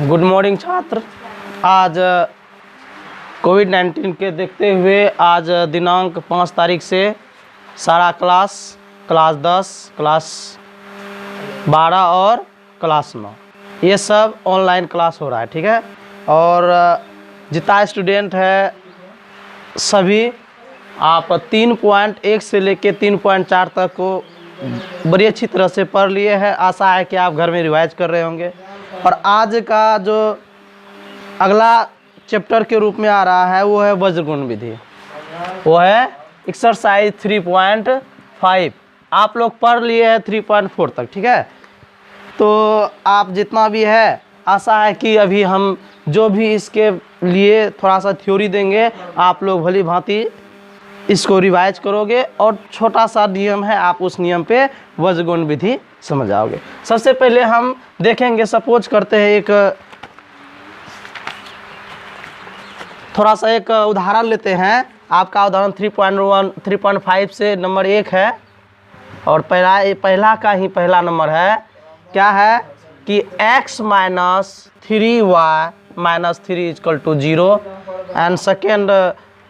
Good morning छात्र। आज कोविड-19 के देखते हुए आज दिनांक 5 तारीख से सारा क्लास 10, क्लास 12 और क्लास 9 ये सब ऑनलाइन क्लास हो रहा है, ठीक है। और जितना स्टूडेंट है सभी आप 3.1 से लेके 3.4 तक को बड़ी अच्छी तरह से पढ़ लिए हैं। आशा है कि आप घर में रिवाइज कर रहे होंगे। और आज का जो अगला चैप्टर के रूप में आ रहा है वो है वज्रगुण विधि, वो है एक्सरसाइज 3.5। आप लोग पढ़ लिए हैं 3.4 तक, ठीक है। तो आप जितना भी है, आशा है कि अभी हम जो भी इसके लिए थोड़ा सा थ्योरी देंगे आप लोग भली भांति इसको रिवाइज करोगे और छोटा सा नियम है, आप उस नियम पे वज्रगुण विधि समझ जाओगे। सबसे पहले हम देखेंगे, सपोज करते हैं एक थोड़ा सा एक उदाहरण लेते हैं। आपका उदाहरण 3.5 से नंबर 1 है और पहला का ही पहला नंबर है। क्या है कि x minus 3y minus 3 equal to 0 and second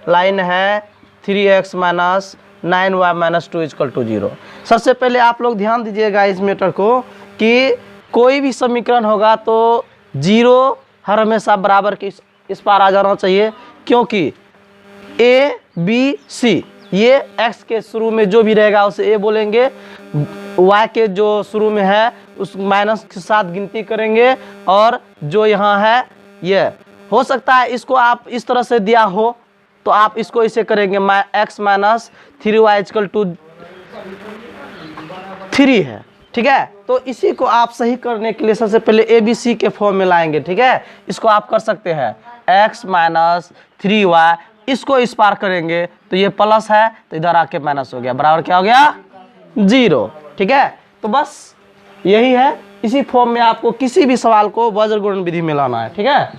line है 3x minus 9y minus 2 equal to 0। सबसे पहले आप लोग ध्यान दीजिएगा इस मैटर को कि कोई भी समीकरण होगा तो 0 हर हमेशा बराबर के इस पार आ जाना चाहिए, क्योंकि a b c ये x के शुरू में जो भी रहेगा उसे a बोलेंगे, y के जो शुरू में है उस माइनस के साथ गिनती करेंगे, और जो यहाँ है ये हो सकता है इसको आप इस तरह से दिया हो तो आप इसको इसे करेंगे x minus 3y equal to 3 है, ठीक है। तो इसी को आप सही करने के लिए सबसे पहले ABC के फॉर्म में लाएंगे, ठीक है। इसको आप कर सकते हैं x माइनस 3y, इसको इस पार करेंगे तो ये प्लस है तो इधर आके माइनस हो गया, बराबर क्या हो गया 0, ठीक है। तो बस यही है, इसी फॉर्म में आपको किसी भी सवाल को वज्रगुण विधि में लाना है, ठीक है।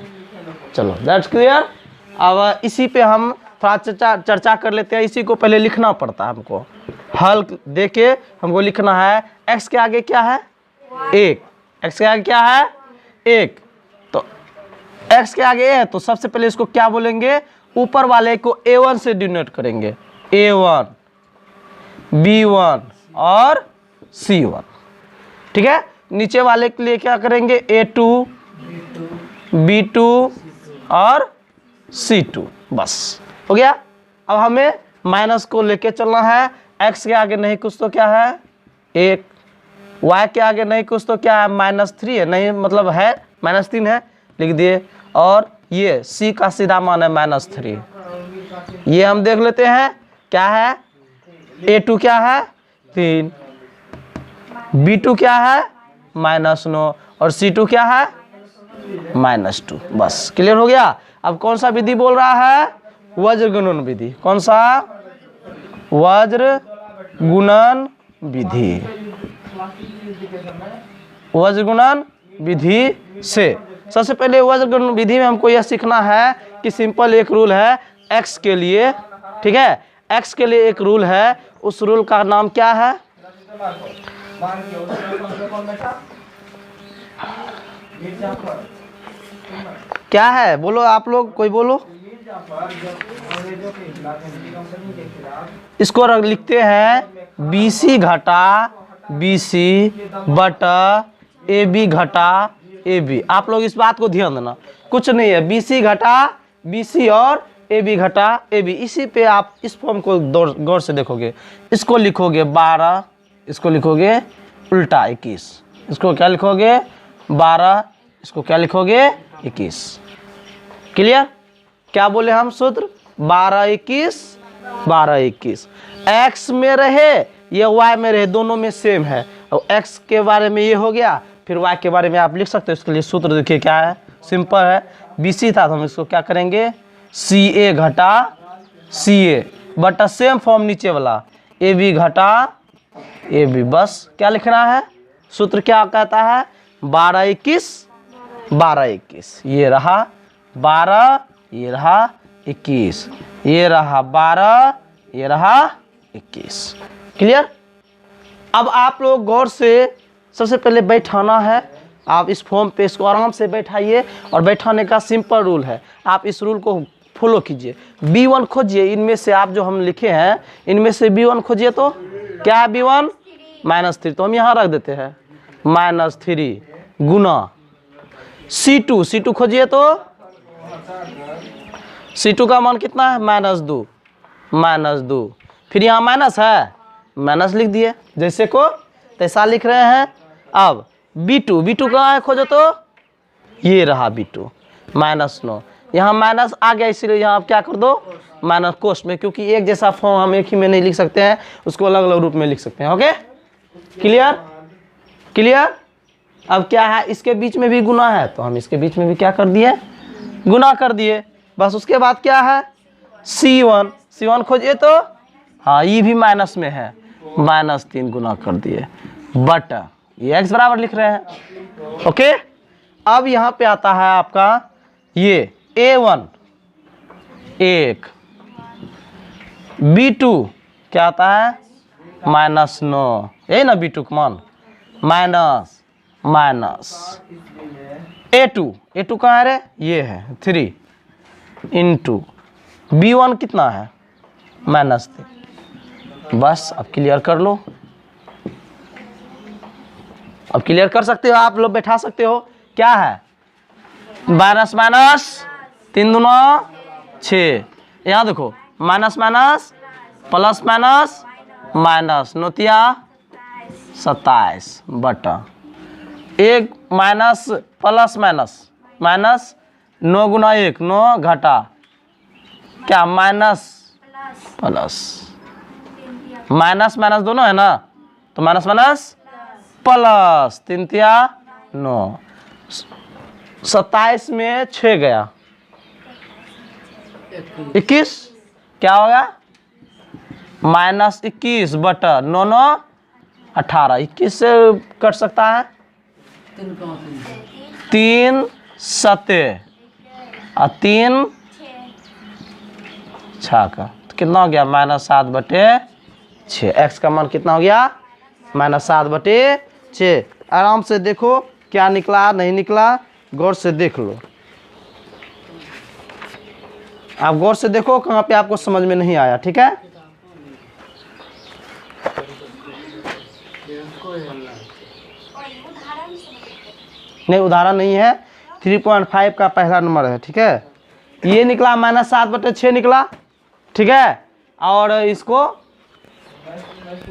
चलो दैट्स क्लियर। अब इसी पे हम थोड़ा चर्चा कर लेते हैं। इसी को पहले लिखना पड़ता है हमको, हल देके हमको लिखना है। x के आगे क्या है 1, x के आगे क्या है 1, तो x के आगे है तो सबसे पहले इसको क्या बोलेंगे, ऊपर वाले को a1 से डिनोट करेंगे, a1 b1 और c1, ठीक है। नीचे वाले के लिए क्या करेंगे a2 b2 और c2, बस हो गया। अब हमें माइनस को लेके चलना है। x के आगे नहीं कुछ तो क्या है 1, y के आगे नहीं कुछ तो क्या है -3 है, नहीं मतलब है -3 है, लिख दिए। और ये c का सीधा मान है -3, ये हम देख लेते हैं क्या है। a2 क्या है 3, b2 क्या है -9 और c2 क्या है -2, बस क्लियर हो गया। अब कौन सा विधि बोल रहा है, वज्रगुणन विधि। कौन सा, वज्रगुणन विधि। वज्रगुणन विधि से सबसे पहले वज्रगुणन विधि में हमको यह सीखना है कि सिंपल एक रूल है x के लिए, ठीक है। x के लिए एक रूल है, उस रूल का नाम क्या है, क्या है बोलो आप लोग, कोई बोलो। इसको लिखते हैं BC घटा BC बटा AB घटा AB। आप लोग इस बात को ध्यान देना, कुछ नहीं है, BC घटा BC और AB घटा AB। इसी पे आप इस फॉर्म को गौर से देखोगे, इसको लिखोगे 12, इसको लिखोगे उल्टा 21, इसको क्या लिखोगे 12, इसको क्या लिखोगे 21। क्लियर। क्या बोले हम सूत्र 12 21 12 21। x में रहे ये y में रहे, दोनों में सेम है। और x के बारे में ये हो गया, फिर y के बारे में आप लिख सकते हो। इसके लिए सूत्र देखिए क्या है, सिंपल है। BC था तो हम इसको क्या करेंगे CA घटा CA बटा सेम फॉर्म नीचे वाला AB घटा AB, बस क्या लिखना है, सूत्र क्या कहता है 12 21 12 21। ये रहा 12, ये रहा 21, ये रहा 12, ये रहा 21। क्लियर। अब आप लोग गौर से सबसे पहले बैठाना है आप इस फॉर्म पे इसको आराम से बैठाइए और बैठाने का सिंपल रूल है, आप इस रूल को फॉलो कीजिए। b1 खोजिए, इनमें से आप जो हम लिखे हैं इनमें से b1 खोजिए, तो क्या है b1 -3, तो हम यहाँ रख देते हैं -3 गुना c2 खोजिए, तो c2 का मान कितना है -2, फिर यहाँ माइनस है माइनस लिख दिए, जैसे को तैसा लिख रहे हैं। अब b2 कहाँ है खोजो, तो ये रहा b2 -9, यहाँ माइनस आ गया इसलिए यहाँ आप क्या कर दो माइनस कोष्ठ में, क्योंकि एक जैसा फॉर्म हम एक ही में नहीं लिख सकते हैं, उसको अलग अलग रूप में लिख सकते हैं। Okay, clear. अब क्या है, इसके बीच में भी गुना है तो हम इसके बीच में भी क्या कर दिए गुना कर दिए, बस। उसके बाद क्या है c1 खोजिए, तो हाँ ये भी माइनस में है -3 गुना कर दिए, बट ये x बराबर लिख रहे हैं। ओके, अब यहाँ पे आता है आपका ये a1 1, b2 क्या आता है -9, यही ना b2 का मान माइनस a2 कहाँ है रे, ये है 3 इंटू b1 कितना है -3। बस अब क्लियर कर लो, अब क्लियर कर सकते हो, आप लोग बैठा सकते हो। क्या है माइनस 3 दूना 6, यहाँ देखो माइनस प्लस माइनस नोतिया 27 बटा एक माइनस प्लस माइनस 9 गुना 1 9 घटा क्या माइनस माइनस दोनों है ना, तो माइनस प्लस 3 तिया 9, 27 में 6 गया 21, क्या होगा -21 बटा 9 9 18, 21 से कट सकता है 3 7 और 3 6 का, तो कितना हो गया -7 बटे 6। x का मान कितना हो गया -7 बटे 6। आराम से देखो क्या निकला नहीं निकला, गौर से देख लो, आप गौर से देखो कहाँ पे आपको समझ में नहीं आया, ठीक है। नहीं उदाहरण नहीं है, 3.5 का पहला नंबर है, ठीक है। ये निकला -7 बटे 6 निकला, ठीक है। और इसको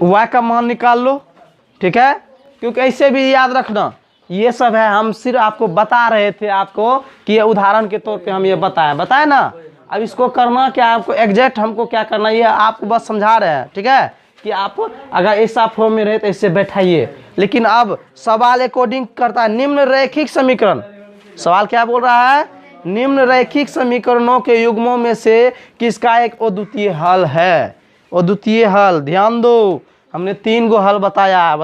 y का मान निकाल लो, ठीक है, क्योंकि ऐसे भी याद रखना ये सब है, हम सिर्फ आपको बता रहे थे आपको कि ये उदाहरण के तौर पे हम ये बताए ना। अब इसको करना क्या, आपको एग्जैक्ट हमको क्या करना, ये आपको बस समझा रहे हैं, ठीक है, कि आप अगर ऐसा फॉर्म में रहे तो इससे बैठाइए। लेकिन अब सवाल अकॉर्डिंग करता है निम्न रैखिक समीकरण, सवाल क्या बोल रहा है, निम्न रैखिक समीकरणों के युग्मों में से किसका एक अद्वितीय हल है। अद्वितीय हल ध्यान दो, हमने 3 गो हल बताया है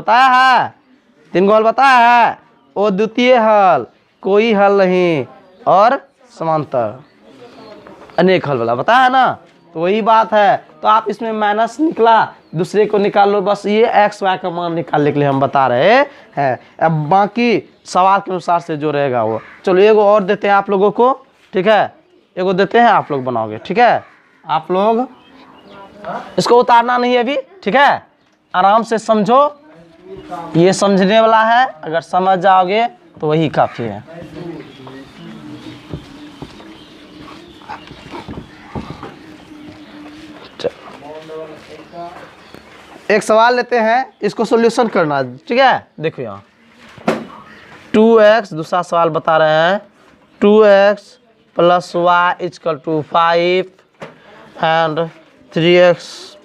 3 गो हल बताया है। अद्वितीय हल कोई हल नहीं और समांतर अनेक हल वाला बताया है ना, तो वही बात है। तो आप इसमें माइनस निकला, दूसरे को निकाल लो, बस ये x y का मान निकालने के लिए हम बता रहे हैं। अब बाकी सवाल के अनुसार से जो रहेगा वो, चलो एगो और देते हैं आप लोगों को, ठीक है, एगो देते हैं आप लोग बनाओगे, ठीक है। आप लोग इसको उतारना नहीं है अभी, ठीक है, आराम से समझो, ये समझने वाला है, अगर समझ जाओगे तो वही काफ़ी है। एक सवाल लेते हैं, इसको सॉल्यूशन करना, ठीक है। देखो यहाँ 2x, दूसरा सवाल बता रहे हैं 2x + y = 5 and 3x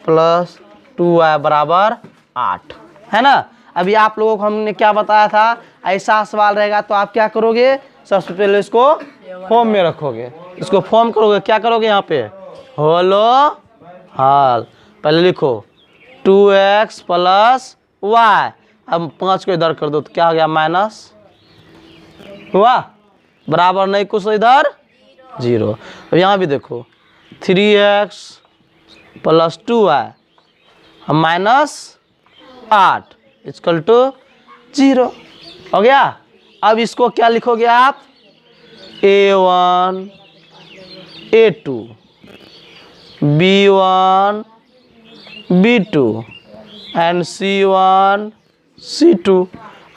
+ 2y = 8, है ना। अभी आप लोगों को हमने क्या बताया था, ऐसा सवाल रहेगा तो आप क्या करोगे, सबसे पहले इसको फॉर्म में रखोगे, इसको फॉर्म करोगे, क्या करोगे यहाँ पे होलो हल, पहले लिखो 2x + y, अब 5 को इधर कर दो तो क्या हो गया माइनस हुआ, बराबर नहीं कुछ इधर 0। अब यहाँ भी देखो 3x + 2y -8 = 0 हो गया। अब इसको क्या लिखोगे आप, A1 A2 B1 B2 and C1 C2।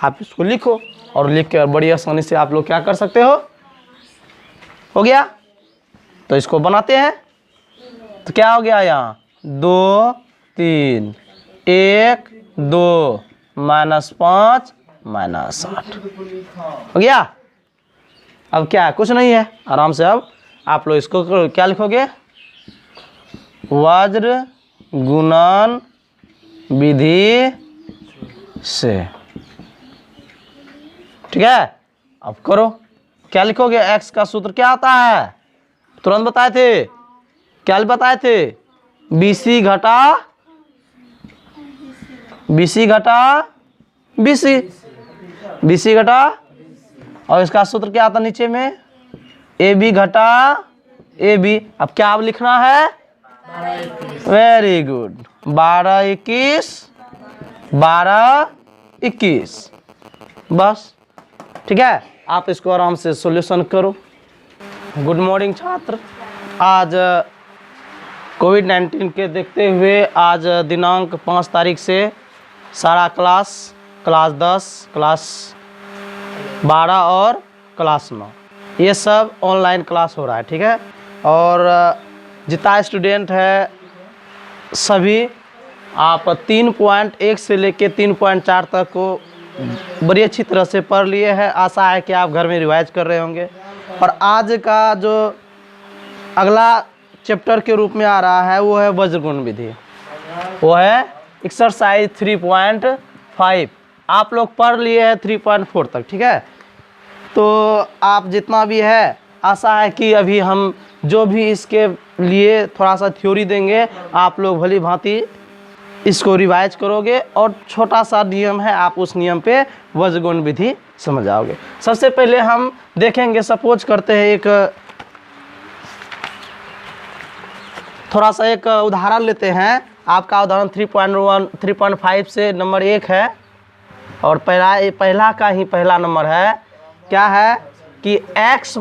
आप इसको लिखो और लिख के बड़ी आसानी से आप लोग क्या कर सकते हो गया। तो इसको बनाते हैं, तो क्या हो गया यहाँ 2 3 1 2 -5 -8 हो गया। अब क्या है, कुछ नहीं है, आराम से अब आप लोग इसको क्या लिखोगे, वज्र गुणन विधि से। ठीक है, अब करो, क्या लिखोगे, x का सूत्र क्या आता है, तुरंत बताए थे, क्या बताए थे, BC घटा BC घटा, और इसका सूत्र क्या आता नीचे में, AB घटा AB। अब क्या अब लिखना है, वेरी गुड, 12 21 बस। ठीक है, आप इसको आराम से सॉल्यूशन करो। गुड मॉर्निंग छात्र, आज कोविड-19 के देखते हुए आज दिनांक 5 तारीख से सारा क्लास 10, क्लास 12 और क्लास 9 ये सब ऑनलाइन क्लास हो रहा है। ठीक है, और जितना स्टूडेंट है सभी आप 3.1 से लेके 3.4 तक को बड़ी अच्छी तरह से पढ़ लिए हैं। आशा है कि आप घर में रिवाइज कर रहे होंगे। और आज का जो अगला चैप्टर के रूप में आ रहा है वो है वज्रगुण विधि, वो है एक्सरसाइज 3.5। आप लोग पढ़ लिए हैं 3.4 तक। ठीक है, तो आप जितना भी है, आशा है कि अभी हम जो भी इसके लिए थोड़ा सा थ्योरी देंगे आप लोग भली भांति इसको रिवाइज करोगे, और छोटा सा नियम है, आप उस नियम पे वज्रगुण विधि समझ आओगे। सबसे पहले हम देखेंगे, सपोज करते हैं एक थोड़ा सा एक उदाहरण लेते हैं। आपका उदाहरण 3.1 3.5 से नंबर 1 है, और पहला का ही पहला नंबर है, क्या है कि x -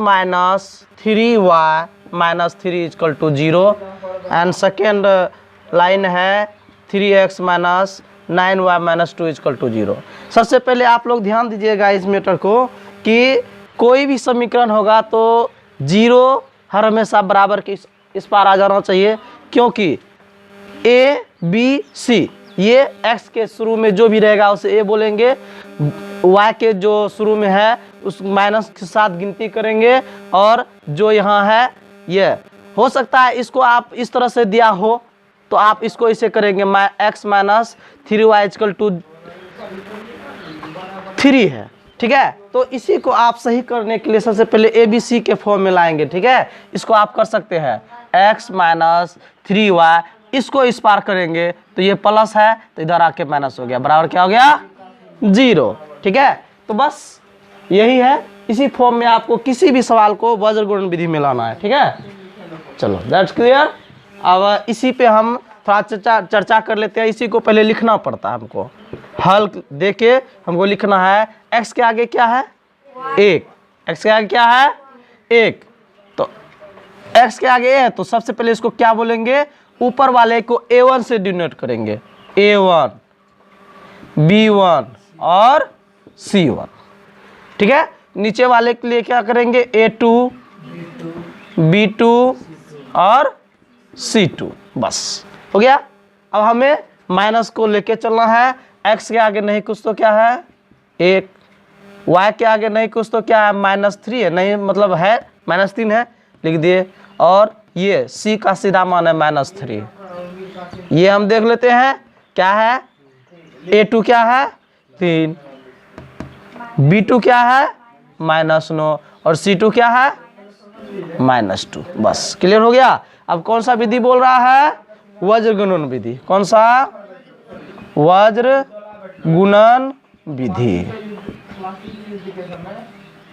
3y - 3 = 0 and second line है 3x - 9y - 2 = 0। सबसे पहले आप लोग ध्यान दीजिएगा इस मैटर को कि कोई भी समीकरण होगा तो 0 हर हमेशा बराबर के इस पार आ जाना चाहिए, क्योंकि A B C ये x के शुरू में जो भी रहेगा उसे a बोलेंगे, y के जो शुरू में है उस माइनस के साथ गिनती करेंगे, और जो यहाँ है ये हो सकता है इसको आप इस तरह से दिया हो तो आप इसको इसे करेंगे x - 3y = 3 है। ठीक है, तो इसी को आप सही करने के लिए सबसे पहले ABC के फॉर्म में लाएंगे। ठीक है, इसको आप कर सकते हैं x - 3y, इसको इस पार करेंगे तो ये प्लस है तो इधर आके माइनस हो गया, बराबर क्या हो गया 0। ठीक है, तो बस यही है, इसी फॉर्म में आपको किसी भी सवाल को वज्रगुण विधि में लाना है। ठीक है, चलो दैट्स क्लियर। अब इसी पे हम थोड़ा चर्चा कर लेते हैं। इसी को पहले लिखना पड़ता है हमको, हल देके हमको लिखना है। x के आगे क्या है 1, x के आगे क्या है 1, तो x के आगे है तो सबसे पहले इसको क्या बोलेंगे, ऊपर वाले को A1 से डिनोट करेंगे, A1 B1 और C1। ठीक है, नीचे वाले के लिए क्या करेंगे, A2 B2 और C2, बस हो गया। अब हमें माइनस को लेके चलना है, x के आगे नहीं कुछ तो क्या है 1, y के आगे नहीं कुछ तो क्या है -3 है, नहीं मतलब है -3 है, लिख दिए, और ये c का सीधा मान है -3। ये हम देख लेते हैं क्या है, A2 क्या है 3, B2 क्या है -9 और C2 क्या है -2। बस क्लियर हो गया। अब कौन सा विधि बोल रहा है, वज्रगुणन विधि। कौन सा, वज्रगुणन विधि,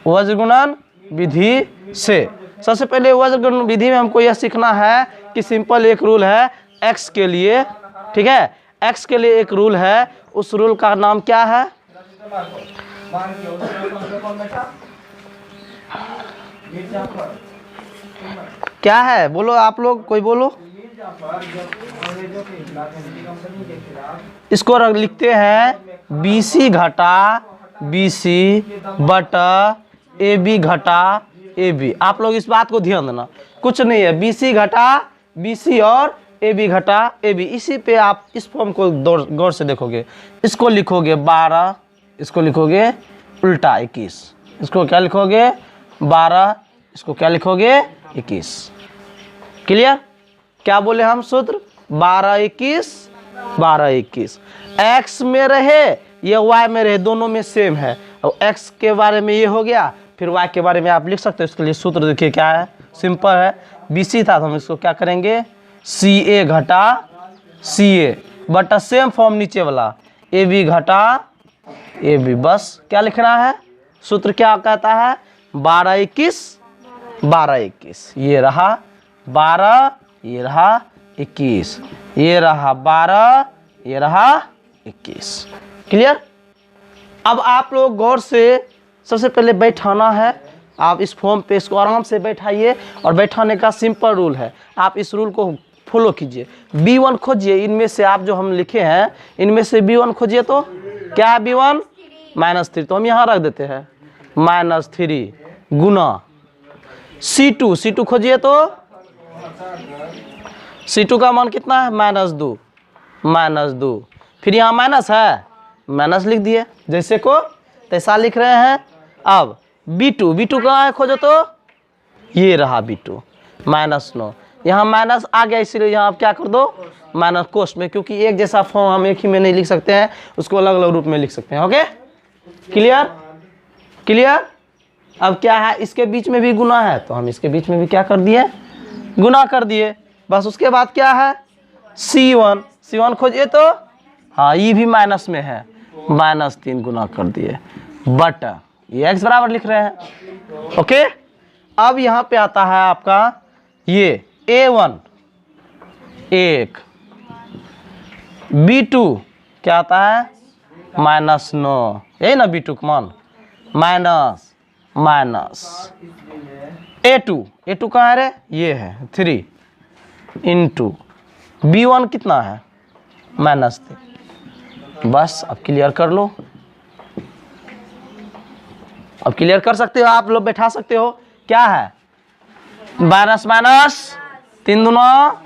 वज्रगुणन विधि से। सबसे पहले वज्रगुणन विधि में हमको यह सीखना है कि सिंपल एक रूल है x के लिए। ठीक है, x के लिए एक रूल है, उस रूल का नाम क्या है, क्या है बोलो आप लोग, कोई बोलो। इसको लिखते हैं BC घटा BC बटा AB घटा AB। आप लोग इस बात को ध्यान देना, कुछ नहीं है, BC घटा BC और AB घटा AB। इसी पे आप इस फॉर्म को गौर से देखोगे। इसको लिखोगे 12, इसको लिखोगे उल्टा 21। इसको क्या लिखोगे 12, इसको क्या लिखोगे 21। क्लियर? क्या बोले हम सूत्र 12 21 12 21। x में रहे ये y में रहे, दोनों में सेम है। और x के बारे में ये हो गया, फिर y के बारे में आप लिख सकते हो। इसके लिए सूत्र देखिए क्या है, सिंपल है। BC था तो हम इसको क्या करेंगे CA घटा CA बटा सेम फॉर्म नीचे वाला AB घटा AB। बस क्या लिखना है, सूत्र क्या कहता है 12 21 12 21। ये रहा 12, ये रहा 21, ये रहा 12, ये रहा 21। क्लियर? अब आप लोग गौर से सबसे पहले बैठाना है। आप इस फॉर्म पे इसको आराम से बैठाइए, और बैठाने का सिंपल रूल है, आप इस रूल को फॉलो कीजिए। B1 खोजिए, इनमें से आप जो हम लिखे हैं इनमें से B1 खोजिए। तो क्या है B1 -3, तो हम यहाँ रख देते हैं -3 गुना C2 खोजिए। तो C2 का मान कितना है -2 फिर यहाँ माइनस है, माइनस लिख दिए, जैसे को तैसा लिख रहे हैं। अब B2 कहाँ है खोजो, तो ये रहा B2 -9। यहाँ माइनस आ गया, इसीलिए यहाँ आप क्या कर दो माइनस कोष्ठ में, क्योंकि एक जैसा फॉर्म हम एक ही में नहीं लिख सकते हैं, उसको अलग अलग रूप में लिख सकते हैं। Okay clear? अब क्या है, इसके बीच में भी गुना है, तो हम इसके बीच में भी क्या कर दिए गुना कर दिए। बस उसके बाद क्या है C1 खोजिए। तो हाँ ये भी माइनस में है, -3 गुना कर दिए बटा ये x बराबर लिख रहे हैं। ओके, अब यहाँ पे आता है आपका ये A1 1, B2 क्या आता है -9, यही ना B2 का मान माइनस A2 कहाँ है रे, ये है 3 इंटू B1 कितना है -3। बस अब क्लियर कर लो। अब क्लियर कर सकते हो, आप लोग बैठा सकते हो। क्या है माइनस 3 दूना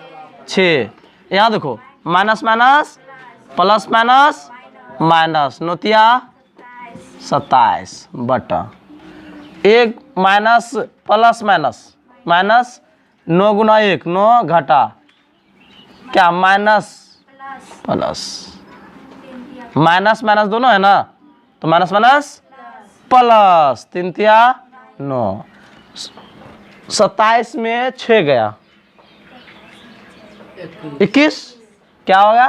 6, यहाँ देखो माइनस प्लस माइनस नोतिया 27 बटा एक माइनस प्लस माइनस 9 गुना 1 9 घटा क्या माइनस माइनस दोनों है ना, तो माइनस प्लस 3 तिया 9, 27 में 6 गया 21, क्या होगा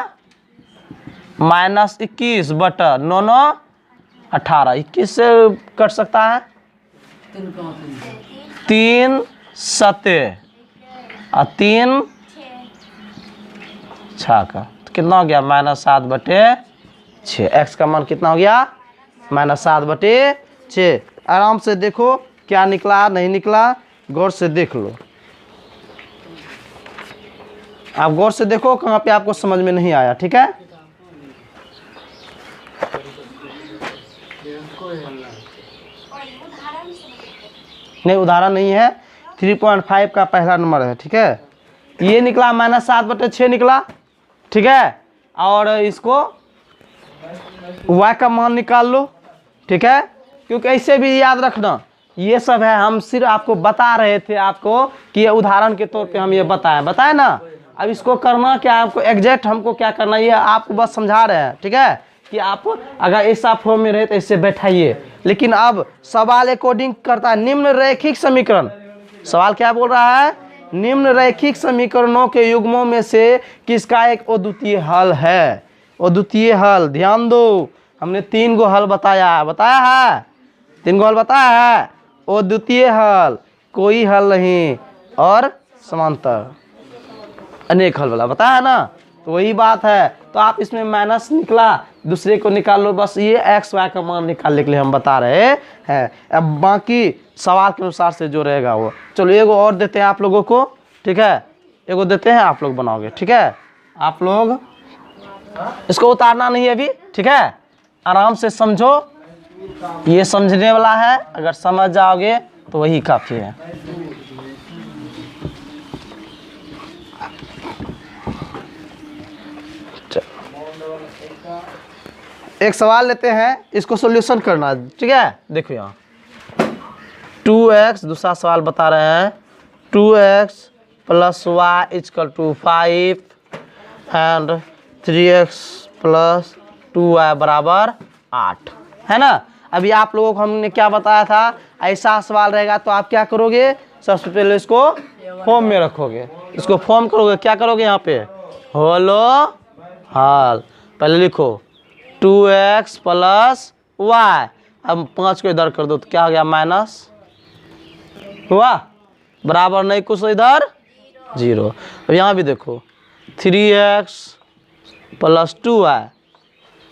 -21 बटा 9 9 18, 21 से कट सकता है 3 7 और 3 6 का, तो कितना हो गया -7 बटे 6। x का मान कितना हो गया -7 बटे 6। आराम से देखो क्या निकला नहीं निकला, गौर से देख लो। आप गौर से देखो कहाँ पे आपको समझ में नहीं आया, ठीक है। नहीं उदाहरण नहीं है, 3.5 का पहला नंबर है, ठीक है। ये निकला -7 बटे 6 निकला, ठीक है। और इसको y का मान निकाल लो, ठीक है। क्योंकि ऐसे भी याद रखना, ये सब है हम सिर्फ आपको बता रहे थे आपको कि ये उदाहरण के तौर पे हम ये बताए ना। अब इसको करना क्या, आपको एग्जैक्ट हमको क्या करना, ये आपको बस समझा रहे हैं, ठीक है। कि आप अगर ऐसा फॉर्म में रहे तो इससे बैठाइए। लेकिन अब सवाल अकॉर्डिंग करता है निम्न रैखिक समीकरण, सवाल क्या बोल रहा है, निम्न रैखिक समीकरणों के युग्मों में से किसका एक अद्वितीय हल है। अद्वितीय हल ध्यान दो, हमने 3 गो हल बताया है 3 गो हल बताया है। अद्वितीय हल कोई हल नहीं, और समांतर अनेक हल वाला बताया ना। तो वही बात है। तो आप इसमें माइनस निकला, दूसरे को निकाल लो, बस ये एक्स वाई का मान निकालने के लिए हम बता रहे हैं। अब बाकी सवाल के अनुसार से जो रहेगा वो। चलो एगो और देते हैं आप लोगों को, ठीक है, एगो देते हैं, आप लोग बनाओगे, ठीक है। आप लोग इसको उतारना नहीं है अभी, ठीक है, आराम से समझो, ये समझने वाला है, अगर समझ जाओगे तो वही काफी है। एक सवाल लेते हैं, इसको सॉल्यूशन करना, ठीक है। देखो यहाँ 2x, दूसरा सवाल बता रहे हैं 2x plus y equal to 5 and 3x plus 2y बराबर 8, है ना। अभी आप लोगों को हमने क्या बताया था, ऐसा सवाल रहेगा तो आप क्या करोगे, सबसे पहले इसको फॉर्म में रखोगे, इसको फॉर्म करोगे, क्या करोगे यहाँ पे होलो हाल, पहले लिखो 2x प्लस वाई, अब 5 को इधर कर दो तो क्या हो गया माइनस हुआ, बराबर नहीं कुछ इधर 0। अब यहाँ भी देखो 3x plus 2y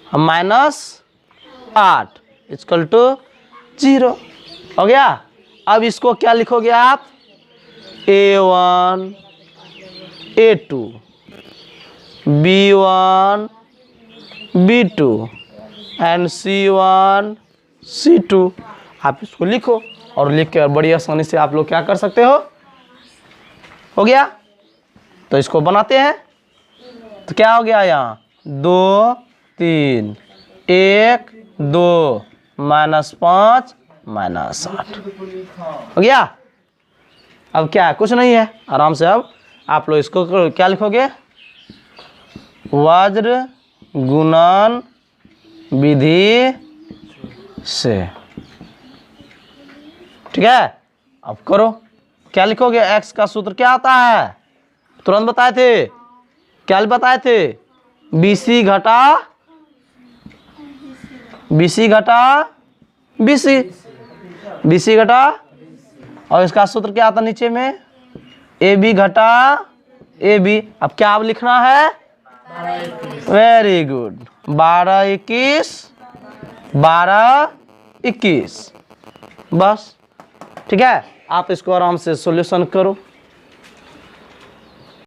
minus 8 equal to 0 हो गया। अब इसको क्या लिखोगे आप, a1 a2 b1 b2 and c1 c2, आप इसको लिखो और लिख के बड़ी आसानी से आप लोग क्या कर सकते हो गया। तो इसको बनाते हैं, तो क्या हो गया यहाँ 2 3 1 2 -5 -8 हो गया। अब क्या है, कुछ नहीं है, आराम से अब आप लोग इसको क्या लिखोगे, वज्र गुणन विधि से, ठीक है। अब करो, क्या लिखोगे, x का सूत्र क्या आता है, तुरंत बताए थे, क्या बताए थे, BC घटा BC घटा BC, BC घटा, और इसका सूत्र क्या आता नीचे में, AB घटा AB। अब क्या अब लिखना है, वेरी गुड, 12 21 बस, ठीक है। आप इसको आराम से सॉल्यूशन करो।